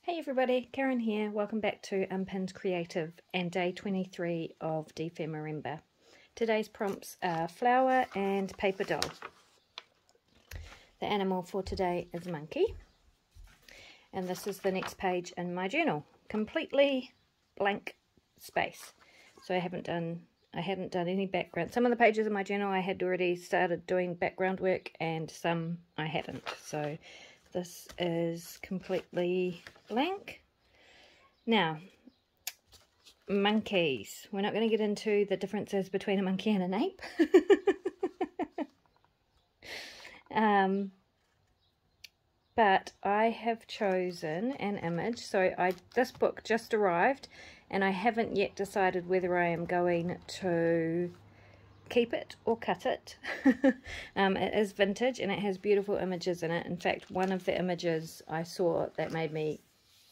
Hey everybody, Karen here. Welcome back to Unpinned Creative and day 23 of dephemerember. Today's prompts are flower and paper doll. The animal for today is monkey. And this is the next page in my journal. Completely blank space. So I hadn't done any background. Some of the pages in my journal I had already started doing background work and some I hadn't. So this is completely blank. Now, monkeys. We're not going to get into the differences between a monkey and an ape. But I have chosen an image. So this book just arrived and I haven't yet decided whether I am going to keep it or cut it. It is vintage and it has beautiful images in it. In fact, one of the images I saw that made me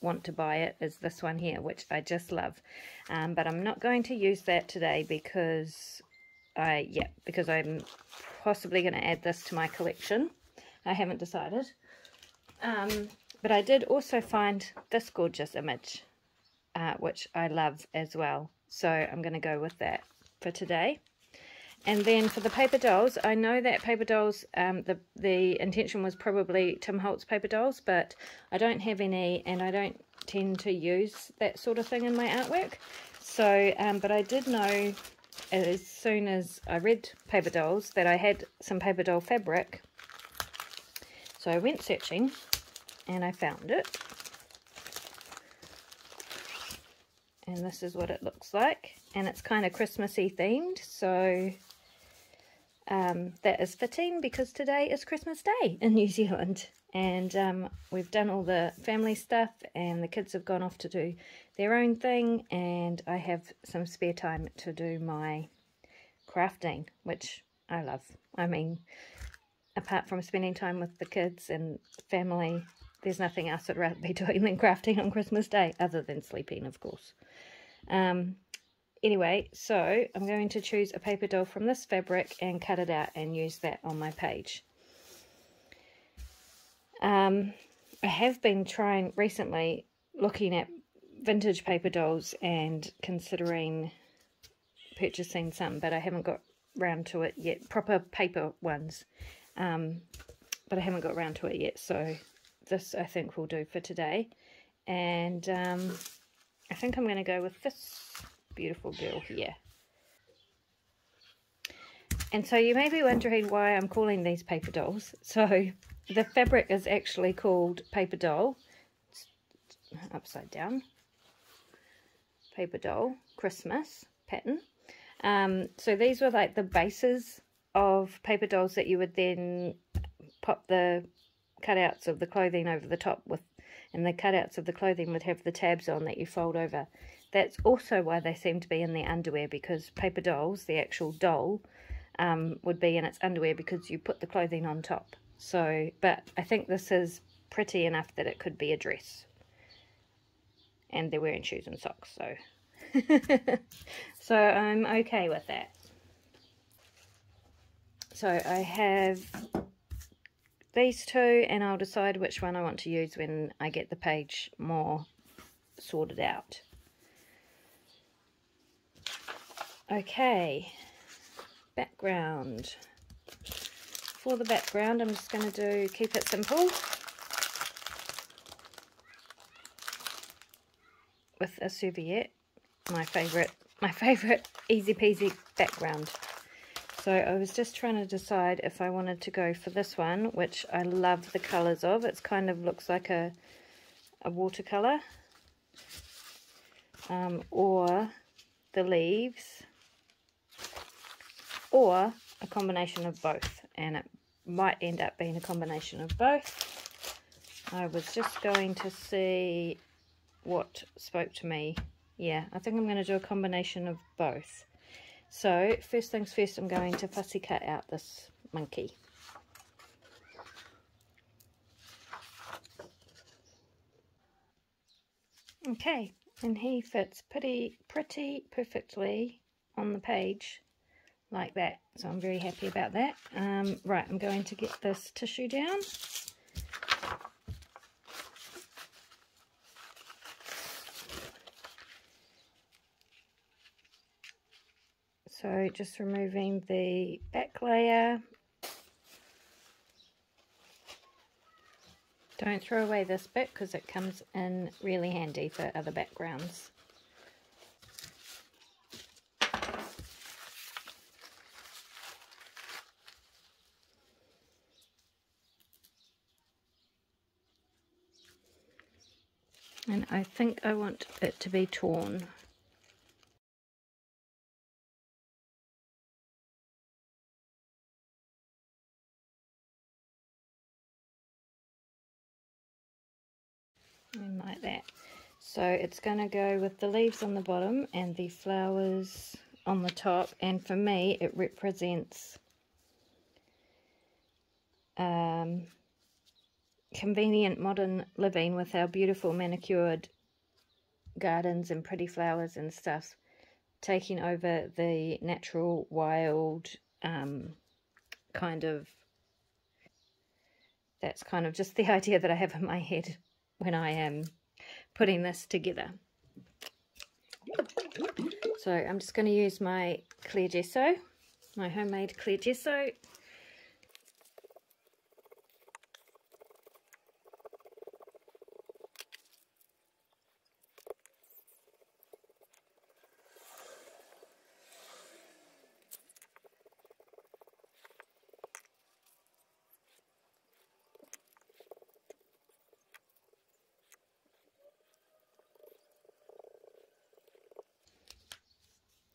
want to buy it is this one here, which I just love. But I'm not going to use that today because I'm possibly going to add this to my collection. I haven't decided. But I did also find this gorgeous image, which I love as well. So I'm going to go with that for today. And then for the paper dolls, I know that paper dolls, the intention was probably Tim Holtz paper dolls, but I don't have any and I don't tend to use that sort of thing in my artwork. So, but I did know as soon as I read paper dolls that I had some paper doll fabric. So I went searching and I found it. And this is what it looks like. And it's kind of Christmassy themed, so that is fitting because today is Christmas Day in New Zealand. And we've done all the family stuff and the kids have gone off to do their own thing. And I have some spare time to do my crafting, which I love. I mean, apart from spending time with the kids and family, there's nothing else I'd rather be doing than crafting on Christmas Day, other than sleeping, of course. Anyway, so I'm going to choose a paper doll from this fabric and cut it out and use that on my page. I have been trying recently looking at vintage paper dolls and considering purchasing some, but I haven't got round to it yet. Proper paper ones, but I haven't got round to it yet, so this I think will do for today. And I think I'm going to go with this beautiful girl here. And so you may be wondering why I'm calling these paper dolls. So the fabric is actually called paper doll. It's upside down. Paper doll Christmas pattern. So these were like the bases of paper dolls that you would then pop the cutouts of the clothing over the top with, and the cutouts of the clothing would have the tabs on that you fold over. That's also why they seem to be in the underwear, because paper dolls, the actual doll, would be in its underwear because you put the clothing on top. So, but I think this is pretty enough that it could be a dress. And they're wearing shoes and socks, so. So I'm okay with that. So I have these two, and I'll decide which one I want to use when I get the page more sorted out. Okay, background. For the background, I'm just going to keep it simple with a serviette, my favorite easy peasy background. So I was just trying to decide if I wanted to go for this one, which I love the colours of. It's kind of looks like a watercolour, or the leaves, or a combination of both. And it might end up being a combination of both. I was just going to see what spoke to me. Yeah, I think I'm going to do a combination of both. So, first things first, I'm going to fussy cut out this monkey. Okay, and he fits pretty perfectly on the page like that. So I'm very happy about that. Right, I'm going to get this tissue down. So just removing the back layer. Don't throw away this bit because it comes in really handy for other backgrounds. And I think I want it to be torn. And like that. So it's going to go with the leaves on the bottom and the flowers on the top, and for me it represents convenient modern living with our beautiful manicured gardens and pretty flowers and stuff, taking over the natural wild kind of, that's kind of just the idea that I have in my head when I am putting this together. So I'm just going to use my clear gesso, my homemade clear gesso.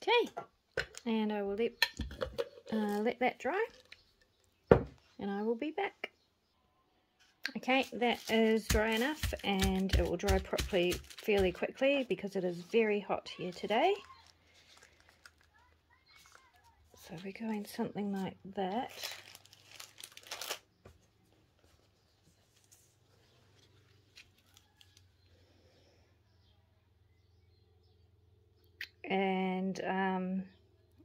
Okay, and I will let that dry, and I will be back. Okay, that is dry enough, and it will dry properly fairly quickly because it is very hot here today. So we're going something like that. And I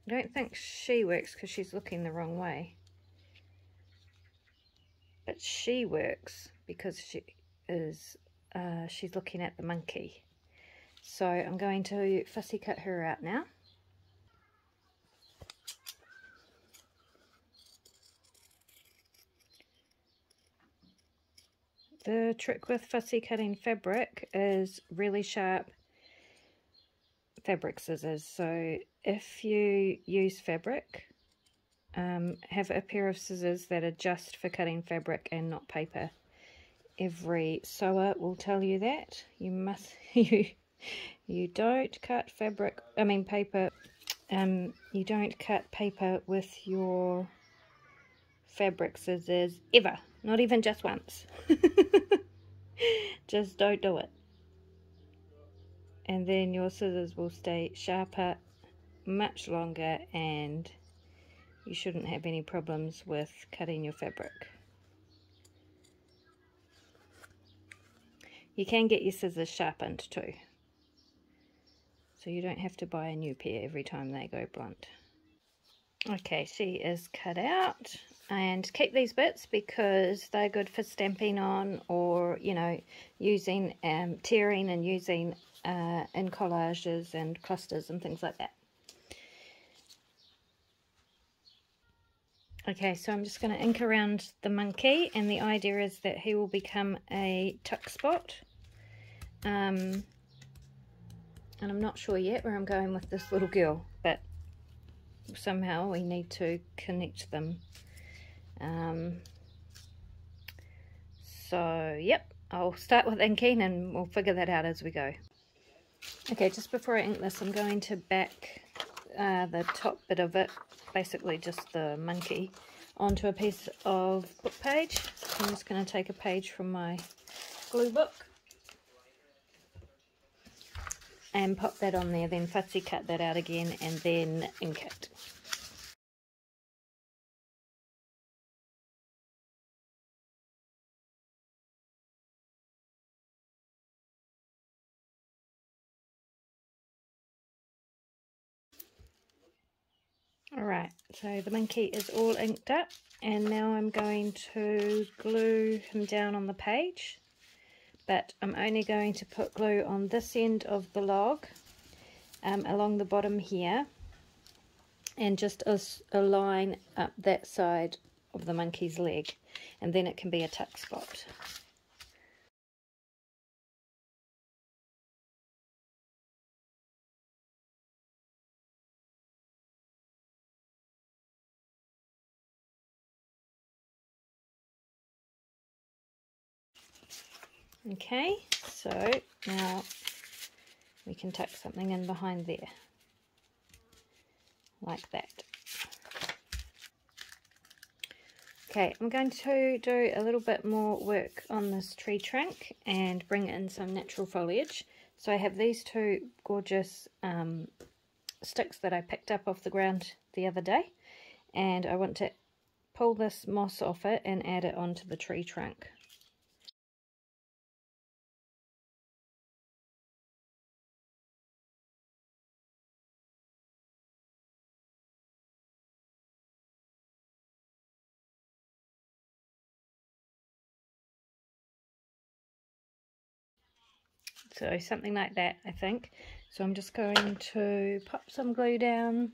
don't think she works because she's looking the wrong way. But she works because she's looking at the monkey. So I'm going to fussy cut her out now. The trick with fussy cutting fabric is really sharp fabric scissors. So if you use fabric, have a pair of scissors that are just for cutting fabric and not paper. Every sewer will tell you that. You must you don't cut paper. You don't cut paper with your fabric scissors ever, not even just once. Just don't do it, and then your scissors will stay sharper much longer, and you shouldn't have any problems with cutting your fabric. You can get your scissors sharpened too, so you don't have to buy a new pair every time they go blunt. Okay, she is cut out, and keep these bits because they're good for stamping on, or using tearing and using in collages and clusters and things like that. Okay, so I'm just going to ink around the monkey, and the idea is that he will become a tuck spot. And I'm not sure yet where I'm going with this little girl, but somehow we need to connect them. So yep, I'll start with inking and we'll figure that out as we go. Okay, just before I ink this, I'm going to back the top bit of it, basically just the monkey, onto a piece of book page. So I'm just going to take a page from my glue book and pop that on there, then fussy cut that out again and then ink it. Alright, so the monkey is all inked up, and now I'm going to glue him down on the page, but I'm only going to put glue on this end of the log, along the bottom here, and just a line up that side of the monkey's leg, and then it can be a tuck spot. Okay, so now we can tuck something in behind there, like that. Okay, I'm going to do a little bit more work on this tree trunk and bring in some natural foliage. So I have these two gorgeous sticks that I picked up off the ground the other day, and I want to pull this moss off it and add it onto the tree trunk. So something like that, I think. So I'm just going to pop some glue down.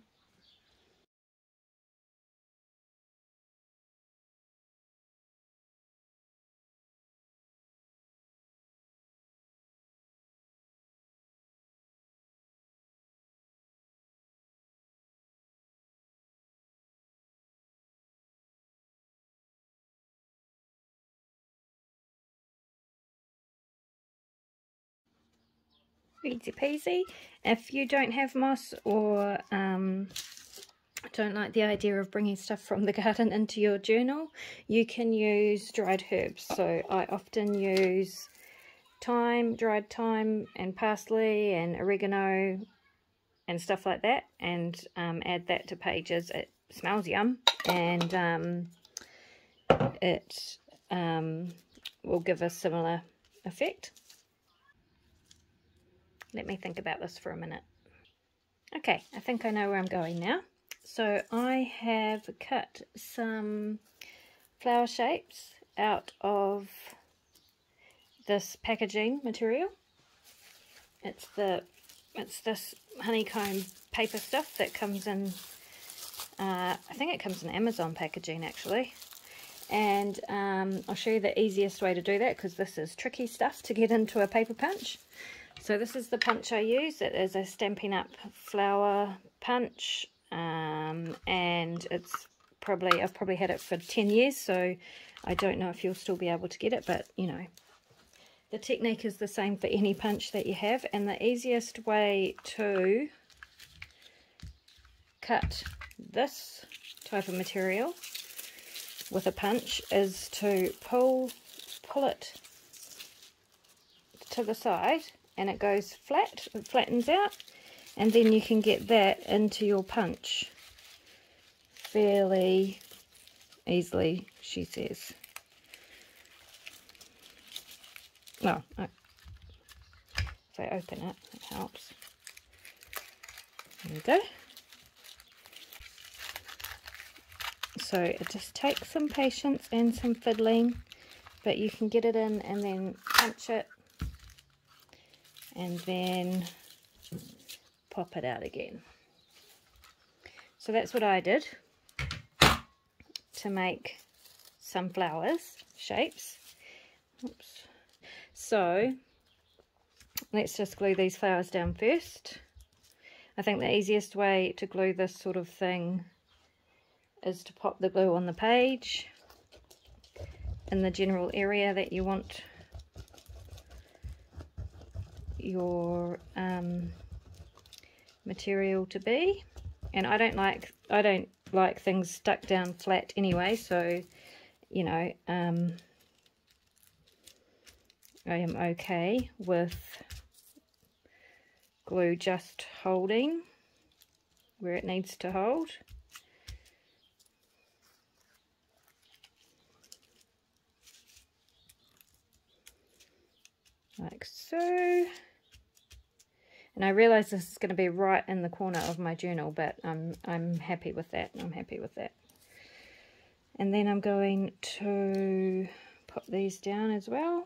Easy peasy. If you don't have moss or don't like the idea of bringing stuff from the garden into your journal, you can use dried herbs. So I often use thyme, dried thyme and parsley and oregano and stuff like that, and add that to pages. It smells yum, and it will give a similar effect. Let me think about this for a minute. Okay, I think I know where I'm going now. So I have cut some flower shapes out of this packaging material. It's this honeycomb paper stuff that comes in, I think it comes in Amazon packaging actually. And I'll show you the easiest way to do that, because this is tricky stuff to get into a paper punch. So this is the punch I use. It is a Stampin' Up! Flower punch, and I've probably had it for 10 years, so I don't know if you'll still be able to get it, but you know, the technique is the same for any punch that you have. And the easiest way to cut this type of material with a punch is to pull it to the side, and it goes flat, it flattens out, and then you can get that into your punch fairly easily, she says. Well, if I open it, it helps. There we go. So it just takes some patience and some fiddling, but you can get it in and then punch it and then pop it out again. So that's what I did to make some flowers shapes. Oops. So let's just glue these flowers down first. I think the easiest way to glue this sort of thing is to pop the glue on the page in the general area that you want your material to be. And I don't like things stuck down flat anyway, so you know, I am okay with glue just holding where it needs to hold. Like so. And I realise this is going to be right in the corner of my journal, but I'm happy with that. I'm happy with that. And then I'm going to pop these down as well.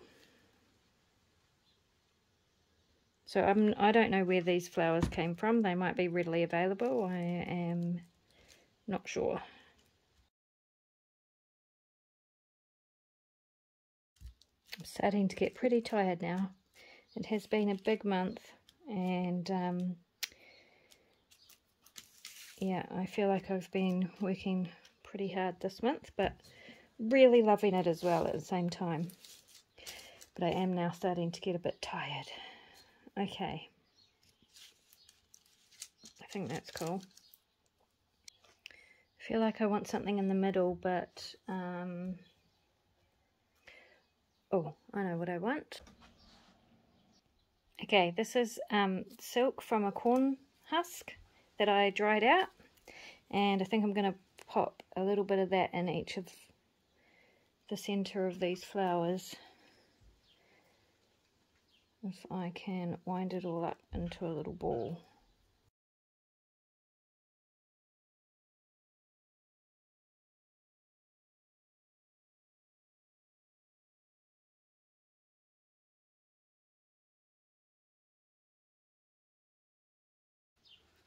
So I don't know where these flowers came from. They might be readily available. I am Not sure. I'm starting to get pretty tired now. It has been a big month, and yeah, I feel like I've been working pretty hard this month, but really loving it as well at the same time. But I am now starting to get a bit tired. Okay. I think that's cool. I feel like I want something in the middle, but oh, I know what I want. Okay, this is silk from a corn husk that I dried out, and I think I'm going to pop a little bit of that in each of the center of these flowers, if I can wind it all up into a little ball.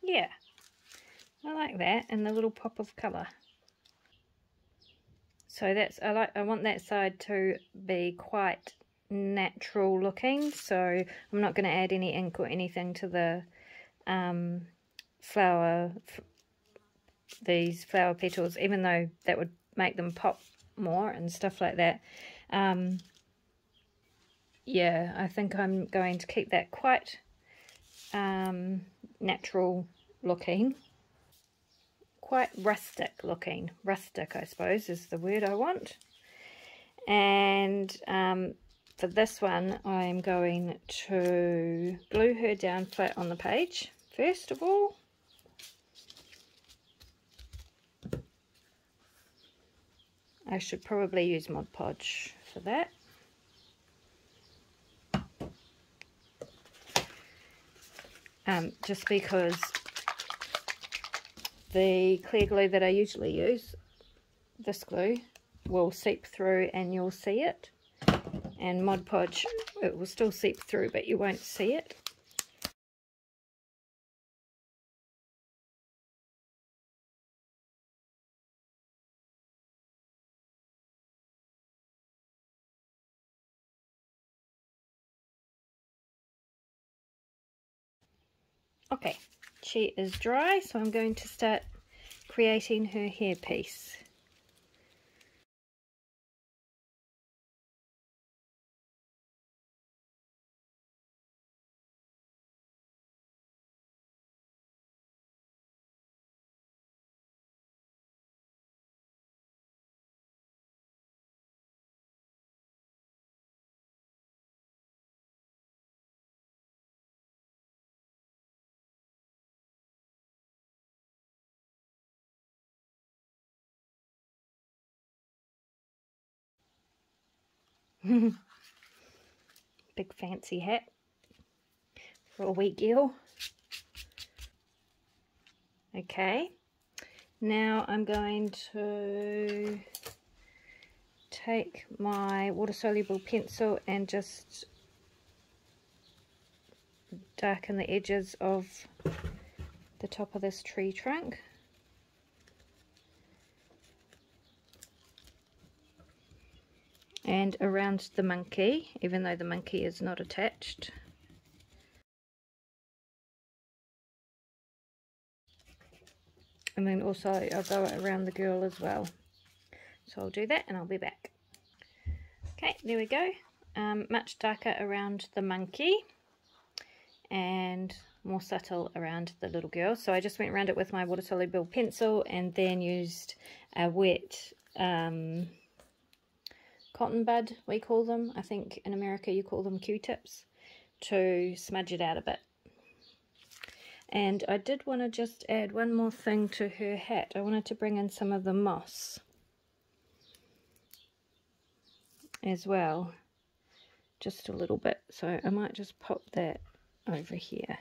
Yeah, I like that, and the little pop of colour. So that's, I want that side to be quite natural looking, so I'm not going to add any ink or anything to the these flower petals, even though that would make them pop more and stuff like that. Yeah, I think I'm going to keep that quite natural looking, quite rustic looking. Rustic, I suppose, is the word I want. And for this one, I'm going to glue her down flat on the page, first of all. I should probably use Mod Podge for that. Just because the clear glue that I usually use, this glue, will seep through and you'll see it. And Mod Podge, it will still seep through, but you won't see it. Okay, she is dry, so I'm going to start creating her hairpiece. Big fancy hat for a wee girl. Okay, now I'm going to take my water-soluble pencil and just darken the edges of the top of this tree trunk. And around the monkey, even though the monkey is not attached. And then also I'll go around the girl as well. So I'll do that and I'll be back. Okay, there we go. Much darker around the monkey and more subtle around the little girl. So I just went around it with my water-soluble pencil and then used a wet cotton bud, we call them. I think in America you call them Q-tips, to smudge it out a bit. And I did want to just add one more thing to her hat. I wanted to bring in some of the moss as well, just a little bit. So I might just pop that over here.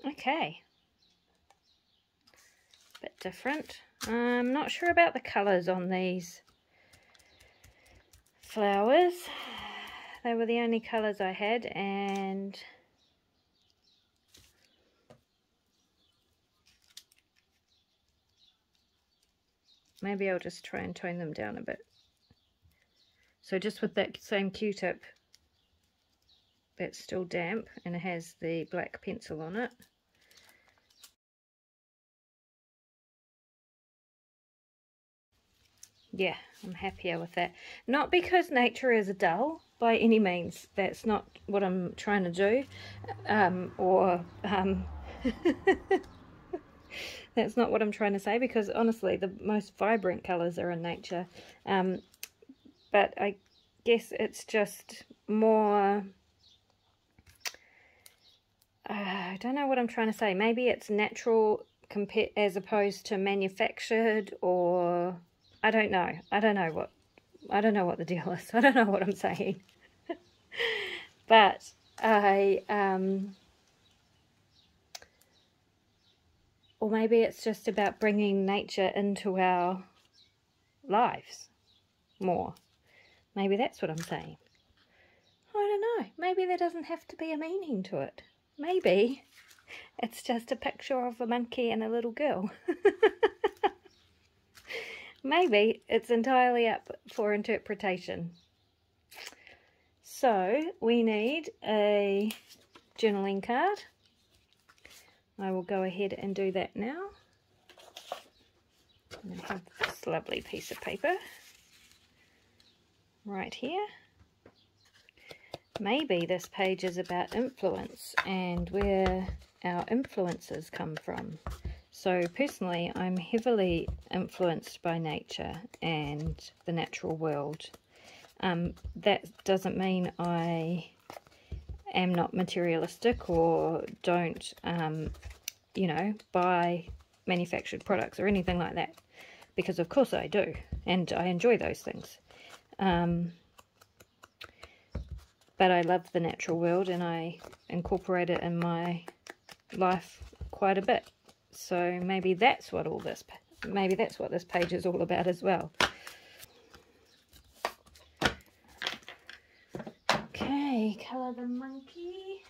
Okay. Bit different. I'm not sure about the colours on these flowers. They were the only colours I had, and maybe I'll just try and tone them down a bit. So just with that same Q-tip that's still damp and it has the black pencil on it. Yeah, I'm happier with that. Not because nature is dull by any means. That's not what I'm trying to do. That's not what I'm trying to say, because honestly the most vibrant colours are in nature. But I guess it's just more... I don't know what I'm trying to say. Maybe it's natural as opposed to manufactured, or... I don't know. I don't know what the deal is. I don't know what I'm saying. But or maybe it's just about bringing nature into our lives more. Maybe that's what I'm saying. I don't know. Maybe there doesn't have to be a meaning to it. Maybe it's just a picture of a monkey and a little girl. Maybe it's entirely up for interpretation. So we need a journaling card. I will go ahead and do that now. And I have this lovely piece of paper right here. Maybe this page is about influence and where our influences come from. So personally, I'm heavily influenced by nature and the natural world. That doesn't mean I am not materialistic or don't, you know, buy manufactured products or anything like that. Because of course I do, and I enjoy those things. But I love the natural world and I incorporate it in my life quite a bit. So maybe that's what this page is all about as well. Okay, colour the monkey.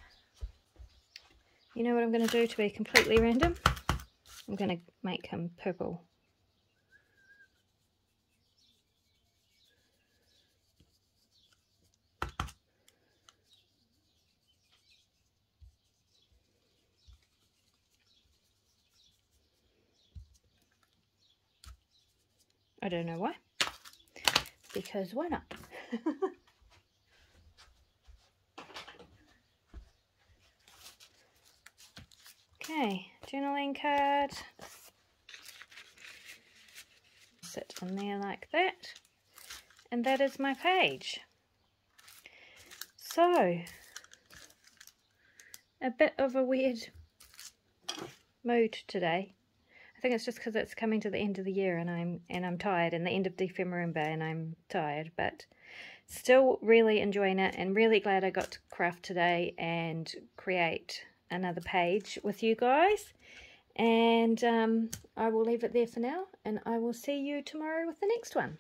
You know what I'm going to do to be completely random? I'm going to make him purple. I don't know why. Because why not? Okay, journaling card. Sit in there like that. And that is my page. So, a bit of a weird mood today. I think it's just because it's coming to the end of the year and I'm tired, and the end of dephemerember and I'm tired, but still really enjoying it and really glad I got to craft today and create another page with you guys. And I will leave it there for now, and I will see you tomorrow with the next one.